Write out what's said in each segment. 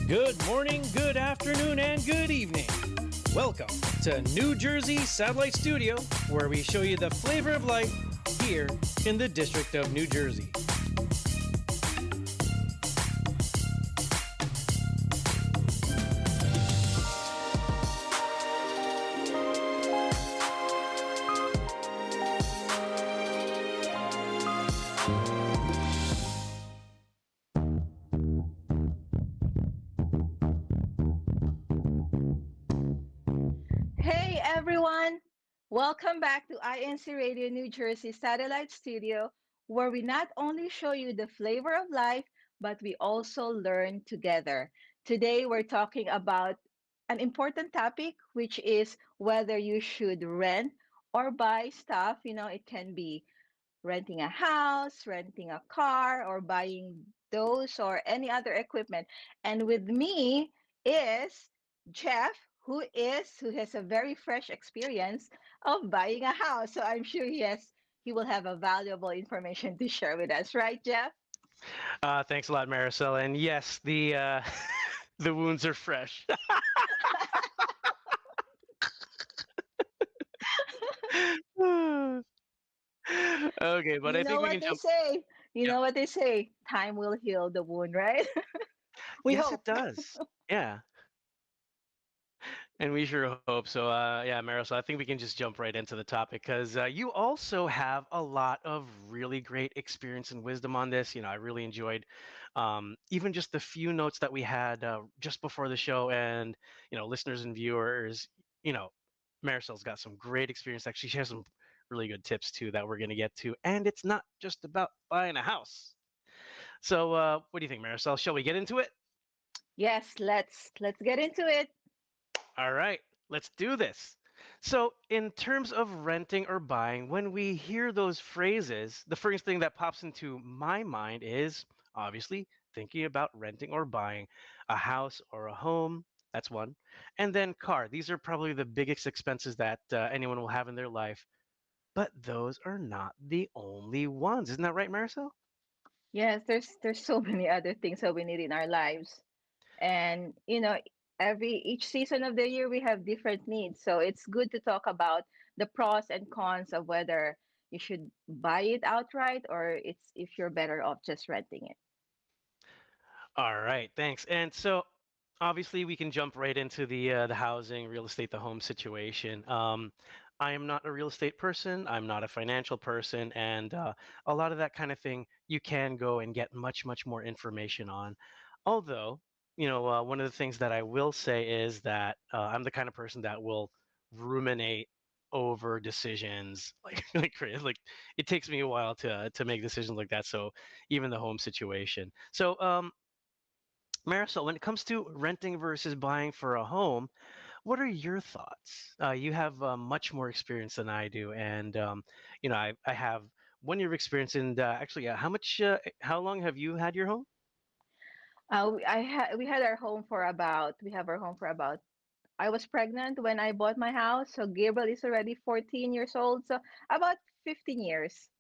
Good morning, good afternoon, and good evening. Welcome to New Jersey Satellite Studio, where we show you the flavor of life here in the District of New Jersey. Hey everyone! Welcome back to INCRadio New Jersey Satellite Studio, where we not only show you the flavor of life, but we also learn together. Today we're talking about an important topic, which is whether you should rent or buy stuff. It can be renting a house, renting a car, or buying those or any other equipment. And with me is Jeff, who has a very fresh experience of buying a house. So I'm sure he will have a valuable information to share with us, right, Jeff? Thanks a lot, Marisol. And yes, the the wounds are fresh. Okay, but You I know think we what can they jump. say. You Yep. know what they say. Time will heal the wound, right? We Yes, it hope. does. Yeah, and we sure hope so. Yeah, Marisol, I think we can just jump right into the topic because you also have a lot of really great experience and wisdom on this. I really enjoyed even just the few notes that we had just before the show, and listeners and viewers. You know, Marisol's got some great experience. Actually, she has some really good tips too that we're going to get to, and it's not just about buying a house. So, what do you think, Marisol? Shall we get into it? Yes, let's get into it. All right, let's do this. So, in terms of renting or buying, when we hear those phrases, the first thing that pops into my mind is obviously thinking about renting or buying a house or a home. That's one. And then car. These are probably the biggest expenses that anyone will have in their life. But those are not the only ones. Isn't that right, Marisol? Yes, there's so many other things that we need in our lives. And every each season of the year we have different needs, so it's good to talk about the pros and cons of whether you should buy it outright or it's if you're better off just renting it. All right, thanks. And so obviously we can jump right into the housing, real estate, the home situation. I am not a real estate person. I'm not a financial person, and a lot of that kind of thing you can go and get much, much more information on. Although, one of the things that I will say is that I'm the kind of person that will ruminate over decisions like crazy. Like it takes me a while to make decisions like that. So even the home situation. So Marisol, when it comes to renting versus buying for a home, what are your thoughts? You have much more experience than I do, and I have 1 year of experience. And actually, how long have you had your home? We had our home for about we have our home for about I was pregnant when I bought my house, so Gabriel is already 14 years old, so about 15 years.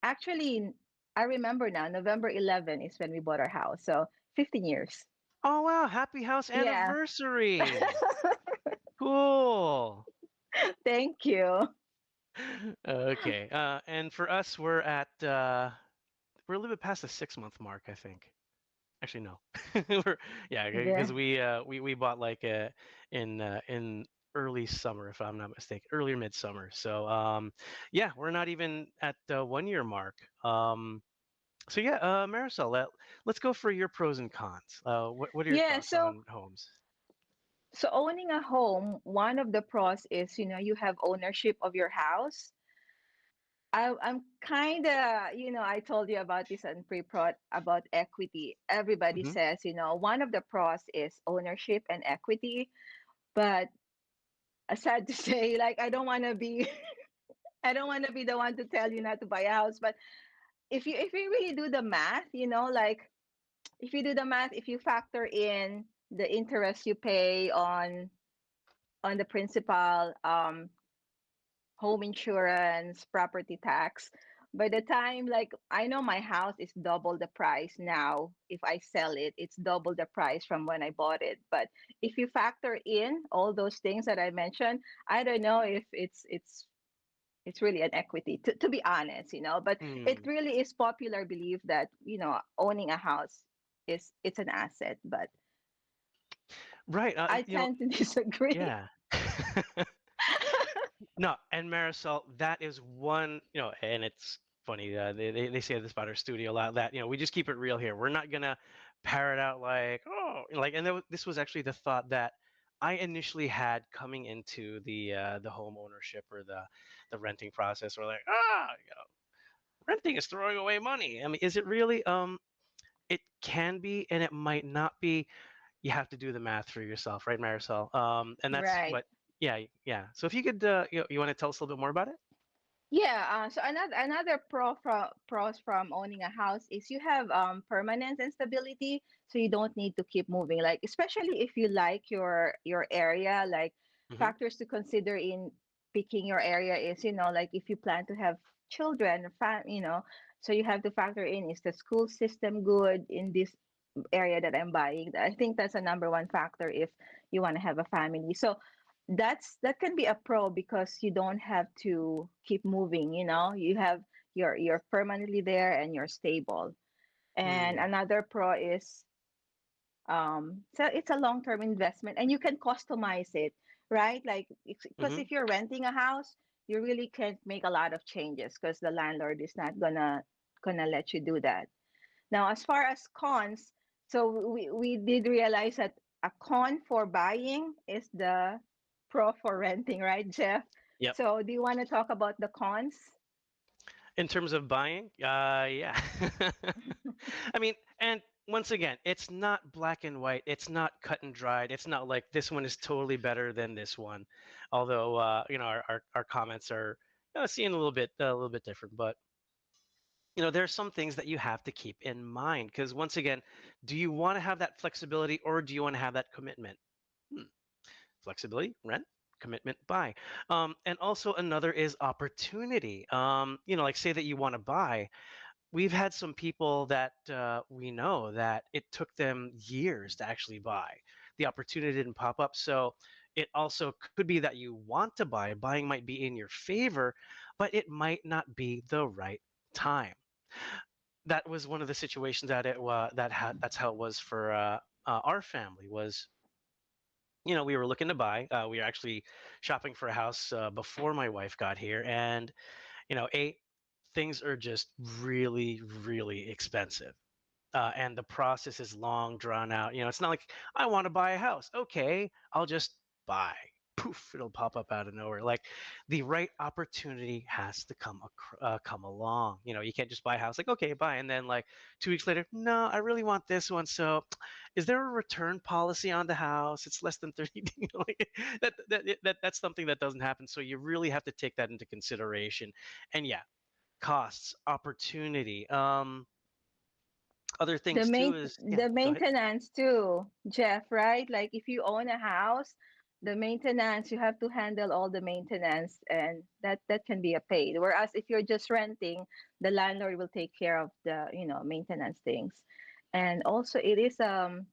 Actually, I remember now, November 11 is when we bought our house, so 15 years. Oh wow! Happy house Yeah. anniversary! Cool. Thank you. Okay, and for us, we're a little bit past the 6 month mark, I think. Actually, no. We're, yeah, because Yeah. we bought like in early summer, if I'm not mistaken, earlier midsummer. So yeah, we're not even at the 1 year mark. So yeah, Marisol, let's go for your pros and cons. What are your Yeah, thoughts so on homes? so owning a home, one of the pros is, you have ownership of your house. I'm kind of, I told you about this on pre-prod about equity. Everybody Hmm. says, one of the pros is ownership and equity, but sad to say, like I don't want to be I don't want to be the one to tell you not to buy a house, but if you really do the math, like if you do the math, if you factor in the interest you pay on the principal, home insurance, property tax, by the time, like, I know my house is double the price now. If I sell it, it's double the price from when I bought it. But if you factor in all those things that I mentioned, I don't know if it's really an equity, to be honest, but it Mm, really is popular belief that, owning a house it's an asset, but right. I tend to disagree. Yeah. No, and Marisol, that is one, and it's funny. They say this about our studio a lot, that, we just keep it real here. We're not gonna parrot out like, oh, like, and this was actually the thought that I initially had coming into the home ownership or the renting process, or like, renting is throwing away money. I mean, is it really? It can be, and it might not be. You have to do the math for yourself, right, Marisol? And that's Right. what, yeah, yeah. So if you could, you want to tell us a little bit more about it? Yeah, so another pros from owning a house is you have permanence and stability, so you don't need to keep moving. Like, especially if you like your area, like, Hmm. factors to consider in picking your area is, like, if you plan to have children, so you have to factor in, is the school system good in this area that I'm buying? I think that's a number one factor if you want to have a family. So that can be a pro because you don't have to keep moving, you have you're permanently there and you're stable. And Mm, another pro is, so it's a long-term investment and you can customize it, right? Like, because hmm. if you're renting a house, you really can't make a lot of changes because the landlord is not gonna let you do that. Now, as far as cons, so we did realize that a con for buying is the pro for renting, right, Jeff? Yep. So do you want to talk about the cons? In terms of buying, yeah. I mean, and once again, it's not black and white. It's not cut and dried. It's not like this one is totally better than this one. Although, our comments are, seeing a little bit different. But there's some things that you have to keep in mind because once again, do you want to have that flexibility or do you want to have that commitment? Hmm. Flexibility, rent, commitment, buy. And also another is opportunity. Like say that you want to buy. We've had some people that we know that it took them years to actually buy. The opportunity didn't pop up. So it also could be that you want to buy. Buying might be in your favor, but it might not be the right time. That was one of the situations that that's how it was for our family. Was we were looking to buy. We were actually shopping for a house before my wife got here, and things are just really, really expensive. And the process is long, drawn out. It's not like I want to buy a house. Okay, I'll just buy. Poof, it'll pop up out of nowhere. Like the right opportunity has to come along. You can't just buy a house like okay, buy, and then like 2 weeks later, no, I really want this one. So, is there a return policy on the house? It's less than 30. Like, that's something that doesn't happen. So you really have to take that into consideration. And yeah, costs, opportunity. Other The things too main is yeah. the Go ahead. maintenance too, Jeff, right? Like, if you own a house, the maintenance, you have to handle all the maintenance, and that can be a paid. Whereas if you're just renting, the landlord will take care of the, maintenance things. And also, it's an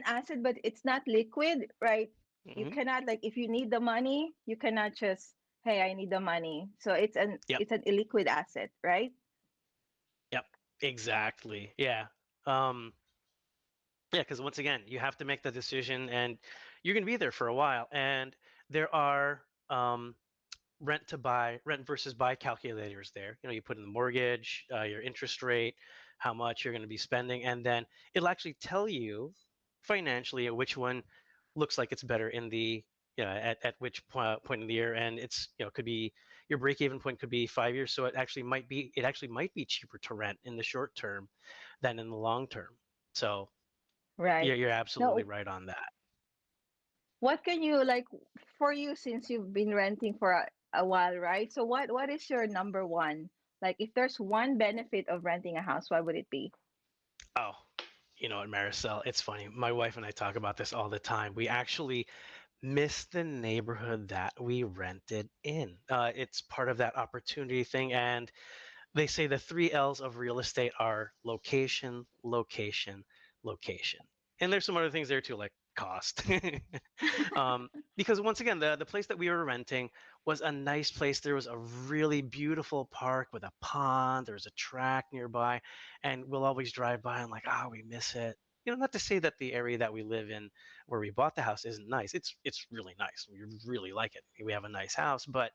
asset, but it's not liquid, right? You Hmm. cannot, like, if you need the money, you cannot just, hey, I need the money. So Yep. it's an illiquid asset, right? Yep. Exactly. Yeah. Um, yeah. Because once again, you have to make the decision, and you're going to be there for a while. And there are rent versus buy calculators there. You put in the mortgage, your interest rate, how much you're going to be spending, and then it'll actually tell you financially which one looks like it's better in the at which point in the year. And it's could be your break even point could be 5 years, so it actually might be cheaper to rent in the short term than in the long term. So Right. you're absolutely Now, right on that. what can you, like, for you, since you've been renting for a while, right? So what is your number one? Like, if there's one benefit of renting a house, what would it be? Oh, you know what, Maricel, it's funny. My wife and I talk about this all the time. We actually miss the neighborhood that we rented in. It's part of that opportunity thing. And they say the three L's of real estate are location, location, location. And there's some other things there too, like cost. um, because once again, the place that we were renting was a nice place. There was a really beautiful park with a pond. There was a track nearby, and we'll always drive by and like, ah, we miss it. Not to say that the area that we live in, where we bought the house, isn't nice. It's really nice. We really like it. We have a nice house, but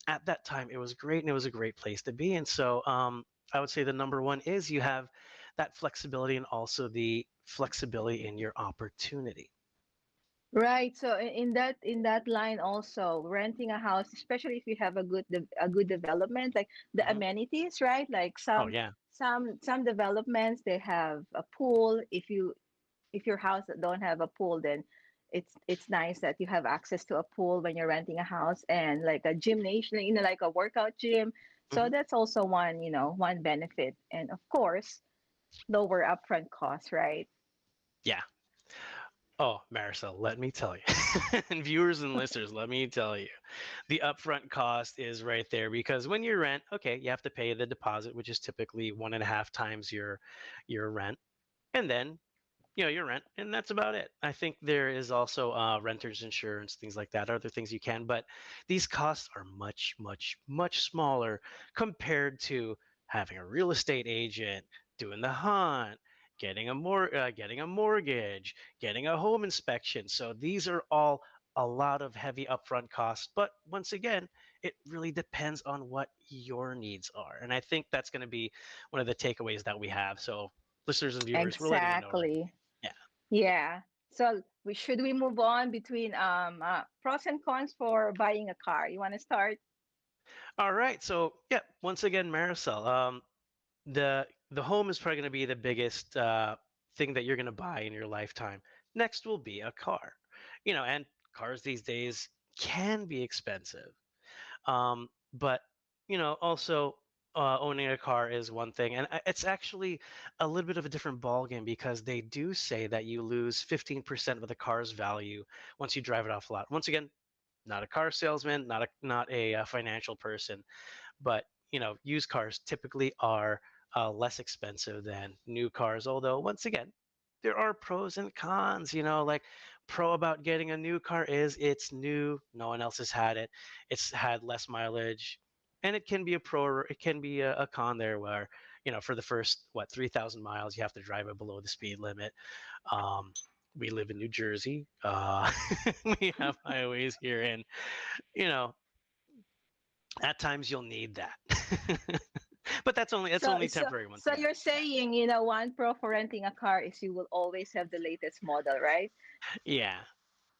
at that time it was great and it was a great place to be. And so I would say the number one is you have that flexibility and also the flexibility in your opportunity. Right. So in that line also, renting a house, especially if you have a good development, like the Hmm. amenities, right? Like Oh yeah. some developments they have a pool. If your house don't have a pool, then it's nice that you have access to a pool when you're renting a house, and like a gymnasium, like a workout gym. So Hmm. that's also one benefit. And of course, lower upfront costs, right? Yeah. Oh, Marisol, let me tell you, and viewers and listeners, let me tell you, the upfront cost is right there because when you rent, okay, you have to pay the deposit, which is typically 1.5 times your rent, and then your rent, and that's about it. I think there is also renters insurance, things like that, other things you can, but these costs are much, much, much smaller compared to having a real estate agent, doing the hunt, getting a mortgage, getting a home inspection. So these are all a lot of heavy upfront costs. But once again, it really depends on what your needs are. And I think that's going to be one of the takeaways that we have. So listeners and viewers, we're letting you know right. Exactly. Yeah. Yeah. So we move on between pros and cons for buying a car? You want to start? All right. So yeah, once again, Marisol, the home is probably going to be the biggest thing that you're going to buy in your lifetime. Next will be a car. And cars these days can be expensive. But also owning a car is one thing, and it's actually a little bit of a different ballgame because they do say that you lose 15% of the car's value once you drive it off the lot. Once again, not a car salesman, not a financial person, but used cars typically are less expensive than new cars. Although once again, there are pros and cons. Like pro about getting a new car is it's new, no one else has had it, it's had less mileage, and it can be a pro. Or it can be a con there where for the first 3,000 miles you have to drive it below the speed limit. Um, we live in New Jersey. We have highways here, and you know at times you'll need that. But that's only temporary once So again. you're saying, one pro for renting a car is you will always have the latest model, right? Yeah,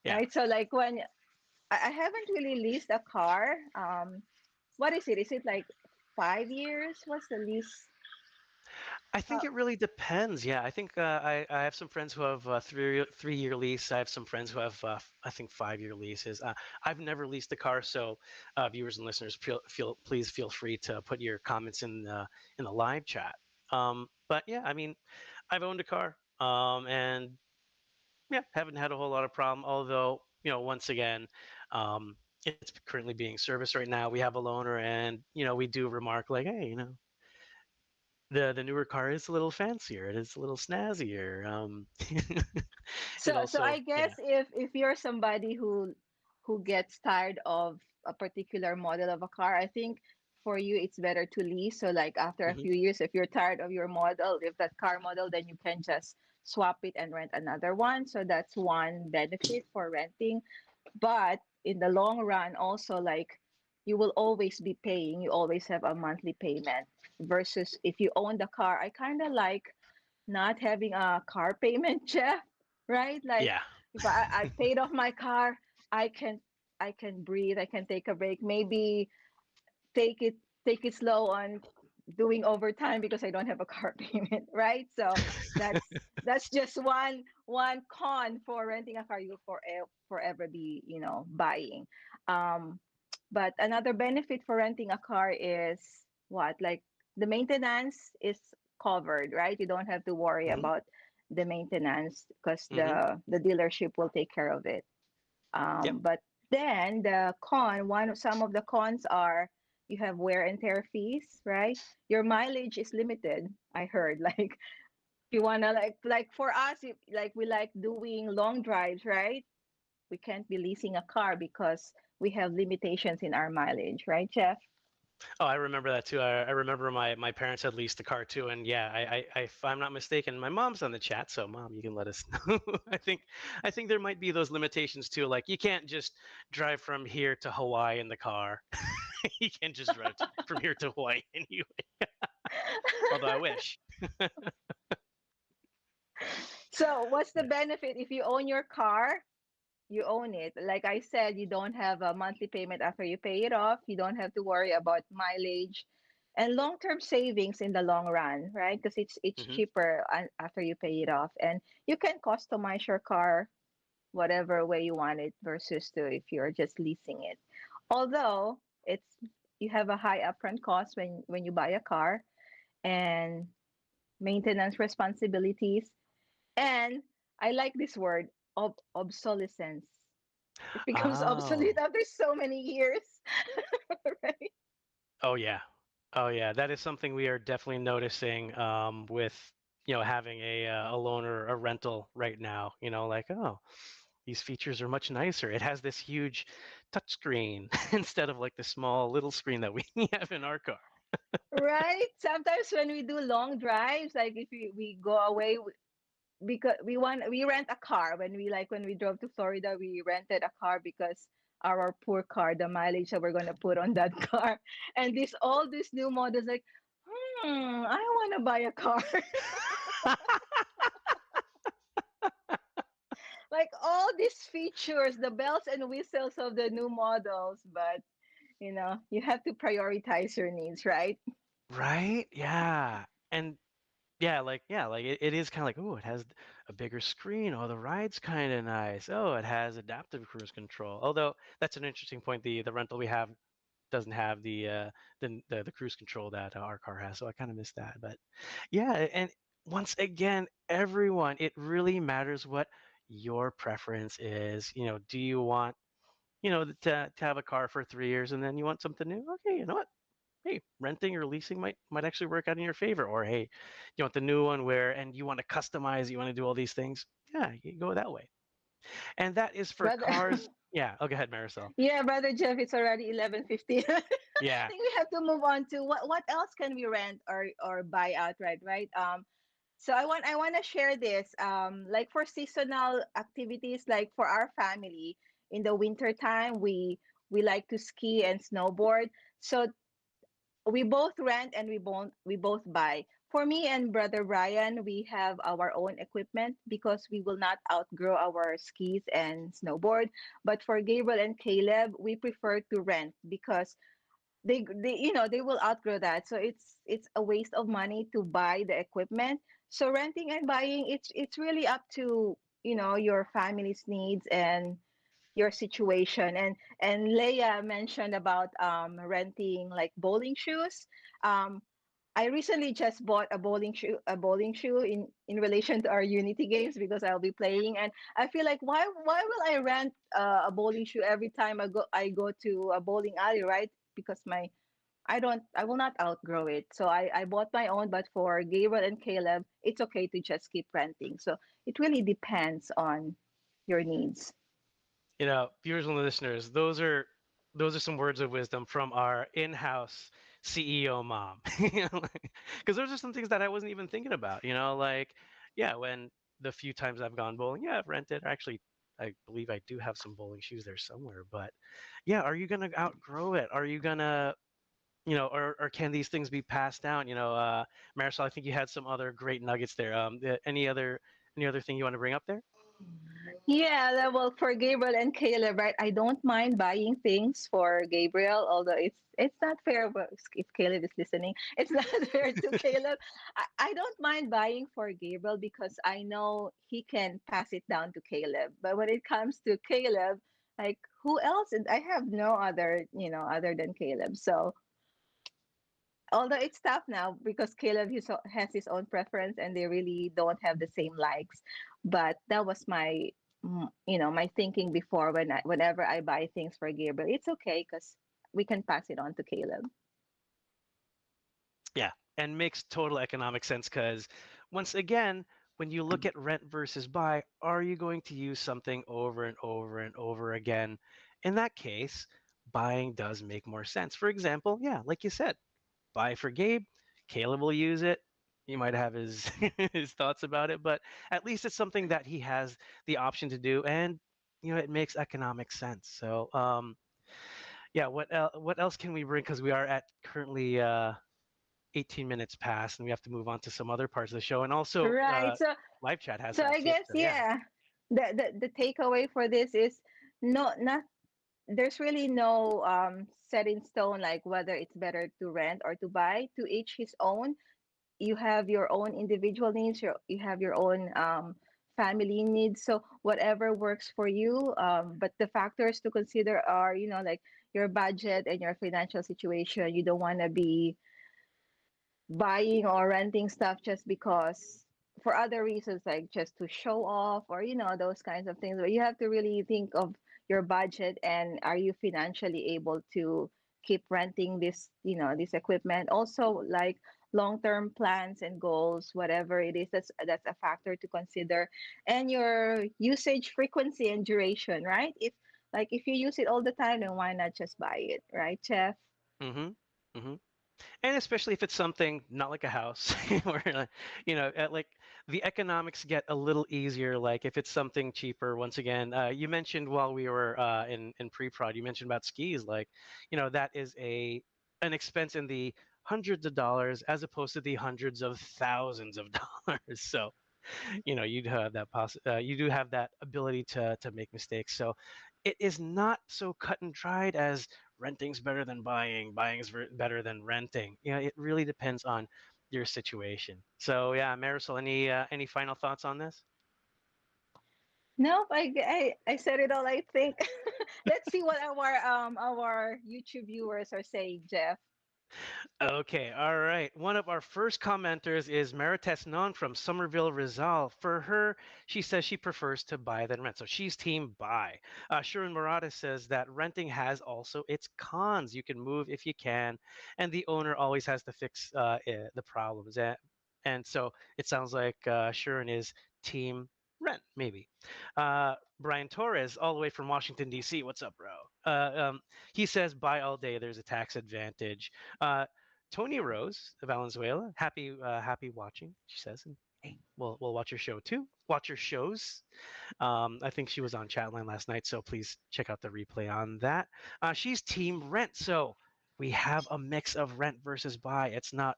yeah. Right. So like when I haven't really leased a car. What is it? Is it like 5 years? What's the lease? I Uh, think it really depends. Yeah, I think I have some friends who have three-year lease. I have some friends who have I think 5-year leases. I've never leased a car, so viewers and listeners, please feel free to put your comments in the live chat. But yeah, I mean, I've owned a car, and yeah, haven't had a whole lot of problem. Although once again, it's currently being serviced right now. We have a loaner, and we do remark like, hey, the newer car is a little fancier. It is a little snazzier. It so also, I guess if you're somebody who gets tired of a particular model of a car, I think for you it's better to lease. So like after a mhm, few years, if you're tired of your model, if that car model, then you can just swap it and rent another one. So that's one benefit for renting. But in the long run, also like you will always be paying, you always have a monthly payment versus if you own the car. I kind of like not having a car payment, Jeff, right? Like yeah, if I paid off my car, I can I can breathe, I can take a break, maybe take it take it slow on doing overtime because I don't have a car payment, right? So that's just one con for renting a car. You'll forever be buying. Um, but another benefit for renting a car is what, like, the maintenance is covered, right? You don't have to worry hmm about the maintenance because hmm the dealership will take care of it. Yep. But then the some of the cons are you have wear and tear fees, right? Your mileage is limited. I heard like if you wanna like for us, like we like doing long drives, right? We can't be leasing a car because we have limitations in our mileage, right, Jeff? Oh, I remember that too. I remember my parents had leased a car too, and yeah, if I'm not mistaken, my mom's on the chat, so mom, you can let us know. I think there might be those limitations too. Like you can't just drive from here to Hawaii in the car. You can't just drive from here to Hawaii anyway. Although I wish. So, what's the benefit if you own your car? You own it. Like I said, you don't have a monthly payment after you pay it off. You don't have to worry about mileage and long-term savings in the long run, right? Because it's Hmm. cheaper after you pay it off, and you can customize your car whatever way you want it versus to if you're just leasing it. Although it's you have a high upfront cost when you buy a car and maintenance responsibilities, and I like this word obsolescence. It becomes obsolete Oh. after so many years, right? Oh yeah. Oh yeah. That is something we are definitely noticing with having a loan or a rental right now. Like, oh, these features are much nicer. It has this huge touchscreen instead of like the small little screen that we have in our car. Right. Sometimes when we do long drives, like if we go away because we rent a car when we drove to Florida, we rented a car because our poor car, the mileage that we're gonna put on that car, and this all these new models like, I want to buy a car, like all these features, the bells and whistles of the new models, but you have to prioritize your needs, right? Right? Yeah. And yeah, like it is kind of like, oh, it has a bigger screen. Oh, the ride's kind of nice. Oh, it has adaptive cruise control. Although that's an interesting point. The rental we have doesn't have the cruise control that our car has, so I kind of missed that. But yeah, and once again, everyone, it really matters what your preference is. Do you want to have a car for 3 years and then you want something new? Okay, you know what? Hey, renting or leasing might actually work out in your favor. Or hey, you want the new one where and you want to customize, you want to do all these things. Yeah, you go that way. And that is for Brother, cars. Yeah. Oh, go ahead, Marisol. yeah, brother Jeff, it's already 11:50. I Yeah. think we have to move on to what else can we rent or buy outright, right? So I want to share this like for seasonal activities, like for our family in the winter time, we like to ski and snowboard. So we both rent and we both buy. For me and brother Brian, we have our own equipment because we will not outgrow our skis and snowboard. But for Gabriel and Caleb, we prefer to rent because they will outgrow that. So it's a waste of money to buy the equipment. So renting and buying, it's really up to your family's needs and your situation. And Leia mentioned about renting like bowling shoes. um I recently just bought a bowling shoe in relation to our Unity games because I'll be playing, and I feel like why will I rent a bowling shoe every time I go to a bowling alley, right? Because I will not outgrow it. So I bought my own, but for Gabriel and Caleb, it's okay to just keep renting. So it really depends on your needs. Viewers and listeners, those are some words of wisdom from our in-house CEO mom. Because those are some things that I wasn't even thinking about. Like yeah, when the few times I've gone bowling, yeah, I've rented. Actually, I believe I do have some bowling shoes there somewhere. But yeah, are you gonna outgrow it? Are you gonna or can these things be passed down? Marisol, I think you had some other great nuggets there. Any other thing you want to bring up there? Yeah, well, for Gabriel and Caleb, right? I don't mind buying things for Gabriel, although it's not fair. But if Caleb is listening, it's not fair to Caleb. I don't mind buying for Gabriel because I know he can pass it down to Caleb. But when it comes to Caleb, like who else? And I have no other, other than Caleb. So although it's tough now because Caleb has his own preference and they really don't have the same likes. But that was my my thinking before whenever I buy things for Gabriel. It's okay because we can pass it on to Caleb. Yeah, and makes total economic sense because once again, when you look at rent versus buy, are you going to use something over and over and over again? In that case, buying does make more sense. For example, yeah, like you said, buy for Gabe. Caleb will use it. He might have his his thoughts about it, but at least it's something that he has the option to do, and it makes economic sense. So, yeah, what else can we bring? Because we are at currently 18 minutes past, and we have to move on to some other parts of the show, and also Right. live chat has So some I tips. guess, So yeah. yeah, the takeaway for this is not there's really no set in stone, like whether it's better to rent or to buy. To each his own. You have your own individual needs. You have your own family needs. So whatever works for you. But the factors to consider are, like your budget and your financial situation. You don't want to be buying or renting stuff just because, for other reasons, like just to show off, or those kinds of things. But you have to really think of your budget, and are you financially able to keep renting this equipment. Also, like long-term plans and goals, whatever it is, that's a factor to consider. And your usage frequency and duration, right? If you use it all the time, then why not just buy it, right, Jeff? Mm-hmm. Mm-hmm. And especially if it's something not like a house, where like the economics get a little easier. Like if it's something cheaper. Once again, you mentioned while we were in pre-prod, you mentioned about skis. Like, that is an expense in the hundreds of dollars as opposed to the hundreds of thousands of dollars. So you'd have that you do have that ability to make mistakes. So it is not so cut and dried as renting's better than buying's better than renting. It really depends on your situation. So yeah, Marisol, any final thoughts on this? Nope, I said it all, I think. Let's see what our YouTube viewers are saying, Jeff. Okay, all right. One of our first commenters is Marites Non from Somerville, Rizal. For her, she says she prefers to buy than rent. So she's team buy. Sharon Murata says that renting has also its cons. You can move if you can, and the owner always has to fix the problems. And so it sounds like Sharon is team rent, maybe. Brian Torres, all the way from Washington, D.C. What's up, bro? He says buy all day. There's a tax advantage. Uh, Tony Rose of Valenzuela, happy watching. She says, and hey, we'll watch your show too. Watch your shows. I think she was on Chatline last night, so please check out the replay on that. She's team rent, so we have a mix of rent versus buy. It's not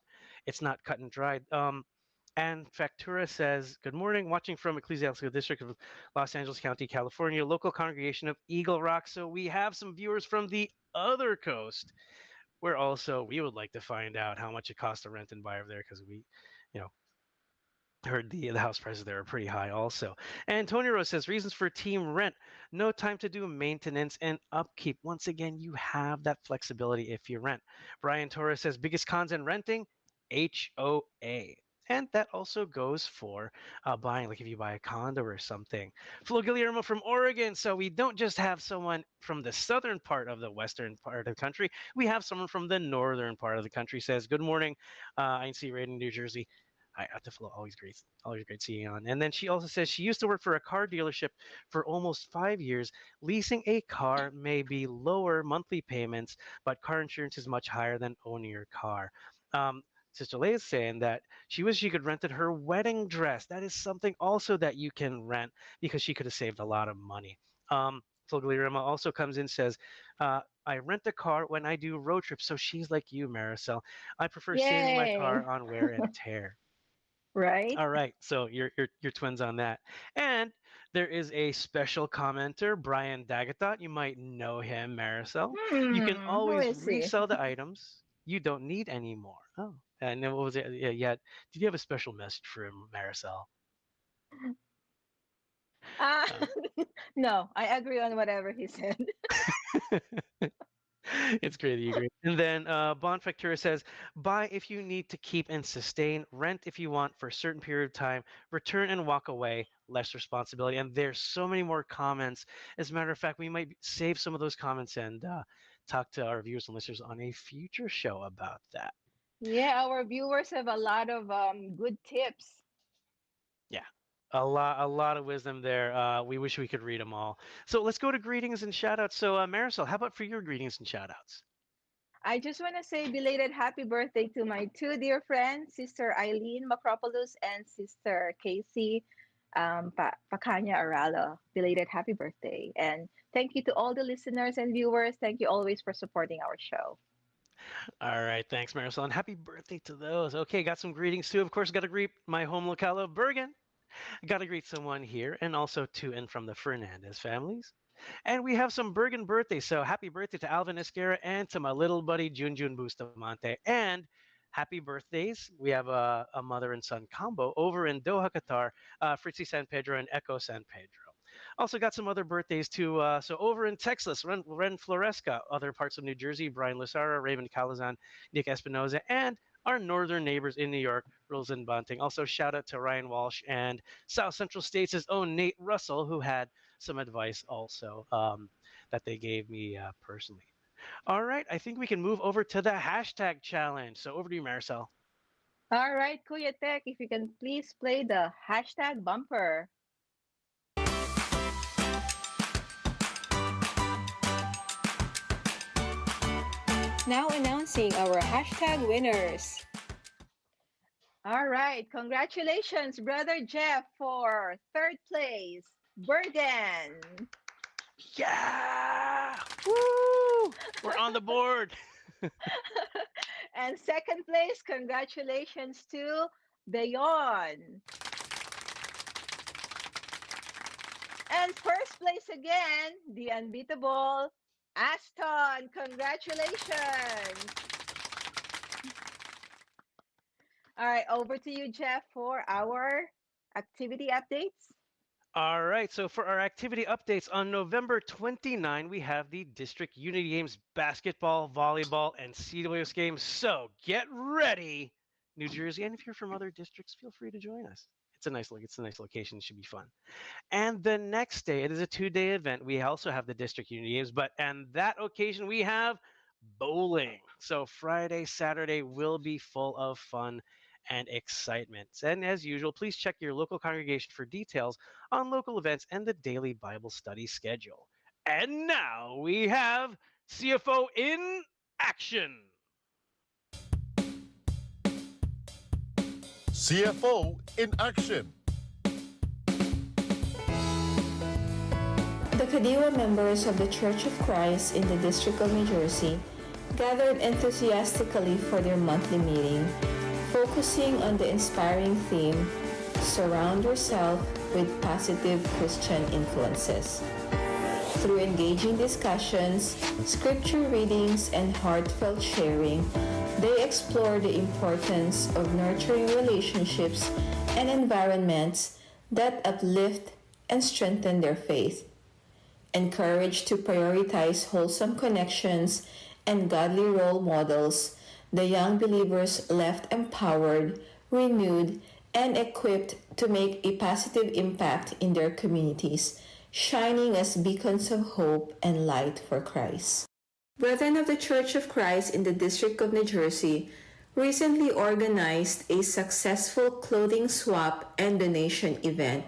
cut and dried. And Factura says, "Good morning, watching from Ecclesiastical District of Los Angeles County, California, local congregation of Eagle Rock. So we have some viewers from the other coast, where also we would like to find out how much it costs to rent and buy over there because we, you know, heard the house prices there are pretty high also. And Tony Rose says reasons for team rent: no time to do maintenance and upkeep. Once again, you have that flexibility if you rent. Brian Torres says biggest cons in renting: HOA. And that also goes for buying, like if you buy a condo or something. Flo Guillermo from Oregon. So we don't just have someone from the southern part of the western part of the country. We have someone from the northern part of the country. Says, good morning, INCradio in New Jersey. I have to follow. Always great seeing you on. And then she also says she used to work for a car dealership for almost 5 years. Leasing a car may be lower monthly payments, but car insurance is much higher than owning your car. Um, Sister Leigh is saying that she wished she could rented her wedding dress. That is something also that you can rent because she could have saved a lot of money. Floglirima also comes in and says, I rent a car when I do road trips. So she's like you, Maricel. I prefer saving my Yay! car on wear and tear. Right? All right, so you're twins on that. And there is a special commenter, Brian Dagatot. You might know him, Maricel. You can Who always is he? resell the items you don't need anymore. Oh, and then what was it? Yeah. Did you have a special message for him, Maricel? Ah, Uh, no, I agree on whatever he said. It's great that you agree. And then Bonfactura says, buy if you need to keep and sustain, rent if you want for a certain period of time, return and walk away, less responsibility. And there's so many more comments. As a matter of fact, we might save some of those comments and talk to our viewers and listeners on a future show about that. Yeah, our viewers have a lot of good tips. Yeah. A lot of wisdom there. We wish we could read them all. So let's go to greetings and shout outs. So, Marisol, how about for your greetings and shout outs? I just want to say belated happy birthday to my two dear friends, Sister Eileen Macropoulos and Sister Casey Pacanya Aralo. Belated happy birthday. And thank you to all the listeners and viewers. Thank you always for supporting our show. All right, thanks, Marisol, and happy birthday to those. Okay, got some greetings too. Of course, got to greet my home locale of Bergen. Got to greet someone here, and also to and from the Fernandez families. And we have some Bergen birthdays, so happy birthday to Alvin Esquera and to my little buddy Junjun Bustamante. And happy birthdays. We have a mother and son combo over in Doha, Qatar, Fritzy San Pedro and Echo San Pedro. Also got some other birthdays too. So over in Texas, Ren Floresca, other parts of New Jersey, Brian Lusara, Raymond Calazan, Nick Espinoza, and our northern neighbors in New York, Rosen Bunting. Also, shout out to Ryan Walsh and South Central States' own Nate Russell, who had some advice also that they gave me personally. All right, I think we can move over to the hashtag challenge. So over to you, Maricel. All right, Kuya Tech, if you can please play the hashtag bumper. Now announcing our hashtag winners. All right, congratulations, Brother Jeff, for third place, Bergen. Yeah! Woo! We're on the board. And second place, congratulations to Dayon. And first place again, the unbeatable Aston. Congratulations. All right, over to you, Jeff, for our activity updates. All right, so for our activity updates on November 29, we have the District Unity Games basketball, volleyball, and CWS games. So get ready, New Jersey, and if you're from other districts, feel free to join us. It's a nice look. It's a nice location. It should be fun. And the next day, it is a 2-day event. We also have the District Unity Games, but and that occasion we have bowling. So Friday, Saturday will be full of fun and excitement. And as usual, please check your local congregation for details on local events and the daily Bible study schedule. And now we have CFO in action. CFO in action. The Kadiwa members of the Church of Christ in the District of New Jersey gathered enthusiastically for their monthly meeting, focusing on the inspiring theme, Surround Yourself with Positive Christian Influences. Through engaging discussions, scripture readings, and heartfelt sharing, they explore the importance of nurturing relationships and environments that uplift and strengthen their faith. Encouraged to prioritize wholesome connections and godly role models, the young believers left empowered, renewed, and equipped to make a positive impact in their communities, shining as beacons of hope and light for Christ. Brethren of the Church of Christ in the District of New Jersey recently organized a successful clothing swap and donation event,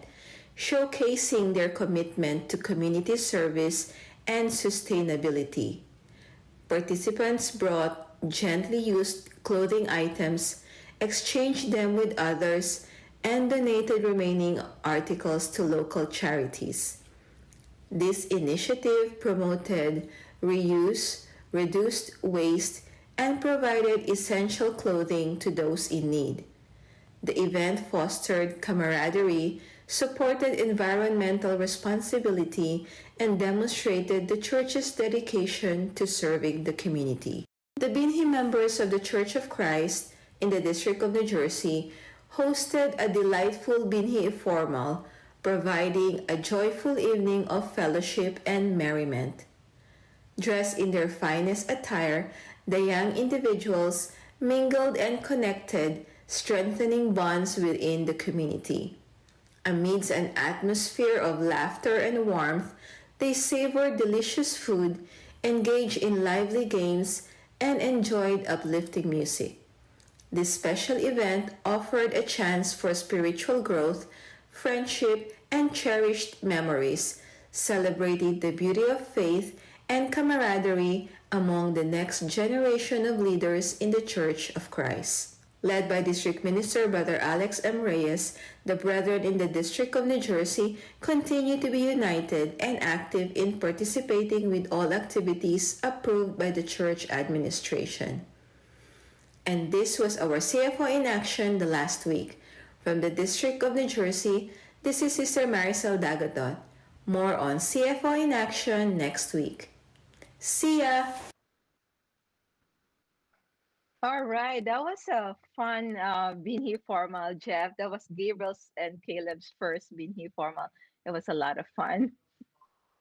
showcasing their commitment to community service and sustainability. Participants brought gently used clothing items, exchanged them with others, and donated remaining articles to local charities. This initiative promoted reuse, reduced waste, and provided essential clothing to those in need. The event fostered camaraderie, supported environmental responsibility, and demonstrated the Church's dedication to serving the community. The Binhi members of the Church of Christ in the District of New Jersey hosted a delightful Binhi Informal, providing a joyful evening of fellowship and merriment. Dressed in their finest attire, the young individuals mingled and connected, strengthening bonds within the community. Amidst an atmosphere of laughter and warmth, they savored delicious food, engaged in lively games, and enjoyed uplifting music. This special event offered a chance for spiritual growth, friendship, and cherished memories, celebrating the beauty of faith and camaraderie among the next generation of leaders in the Church of Christ. Led by District Minister Brother Alex M. Reyes, the Brethren in the District of New Jersey continue to be united and active in participating with all activities approved by the Church administration. And this was our CFO in action the last week. From the District of New Jersey, this is Sister Marisol Dagadot. More on CFO in action next week. See ya! All right, that was a fun Binhi formal, Jeff. That was Gabriel's and Caleb's first Binhi formal. It was a lot of fun.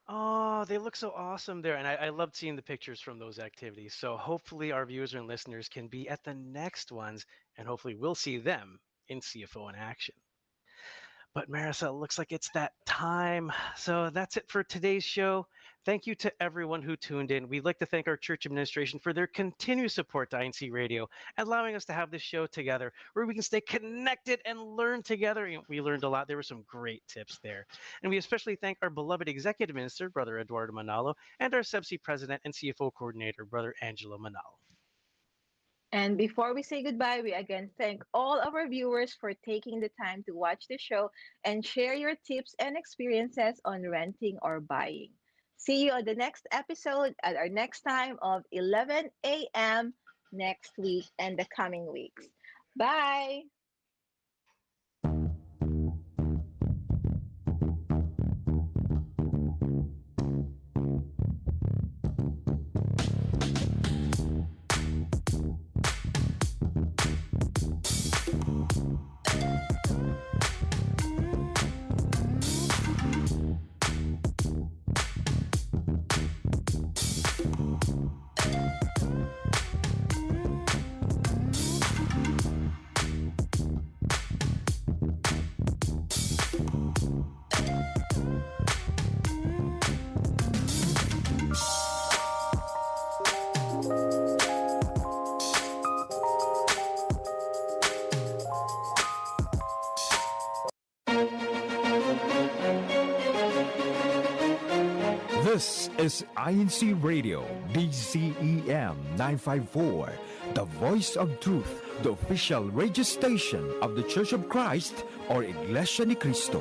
Oh, they look so awesome there. And I loved seeing the pictures from those activities. So hopefully our viewers and listeners can be at the next ones, and hopefully we'll see them in CFO in action. But Marisol, looks like it's that time. So that's it for today's show. Thank you to everyone who tuned in. We'd like to thank our church administration for their continued support to INC Radio, allowing us to have this show together where we can stay connected and learn together. We learned a lot. There were some great tips there. And we especially thank our beloved executive minister, Brother Eduardo Manalo, and our SEBC president and CFO coordinator, Brother Angelo Manalo. And before we say goodbye, we again thank all our viewers for taking the time to watch the show and share your tips and experiences on renting or buying. See you on the next episode at our next time of 11 a.m. next week and the coming weeks. Bye. This is INCRadio, DZEM 954, the voice of truth, the official radio station of the Church of Christ or Iglesia ni Cristo.